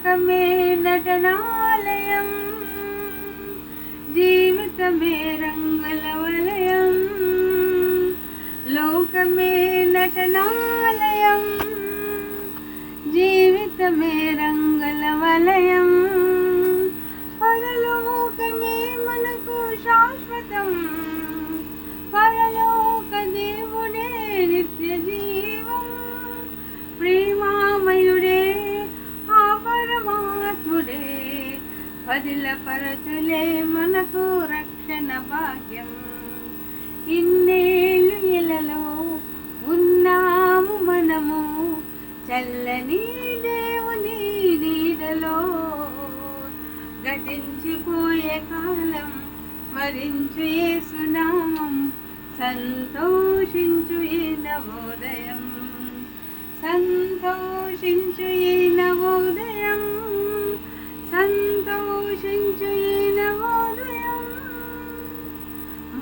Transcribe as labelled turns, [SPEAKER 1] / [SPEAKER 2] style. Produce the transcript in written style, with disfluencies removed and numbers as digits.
[SPEAKER 1] లోకమే నటనాలయం, జీవితమే రంగుల వలయం. లోకమే నటనాలయం, జీవితమే రంగుల వలయం. పరలోకమే మనకు శాశ్వతం, పరలోక దేవుడే నిత్య జీవం. ప్రేమామయుడే ఆ పరమాత్ముడే, పదిలపరచులే మనకు రక్షణ భాగ్యం. ఇన్నేళ్ళు ఇలలో ఉన్నాము మనము, చల్లని దేవుని నీడలో. గతించిపోయే కాలం స్మరించు యేసునామం, సంతోషించు ఈ నవోదయం, సంతోషించు ఈ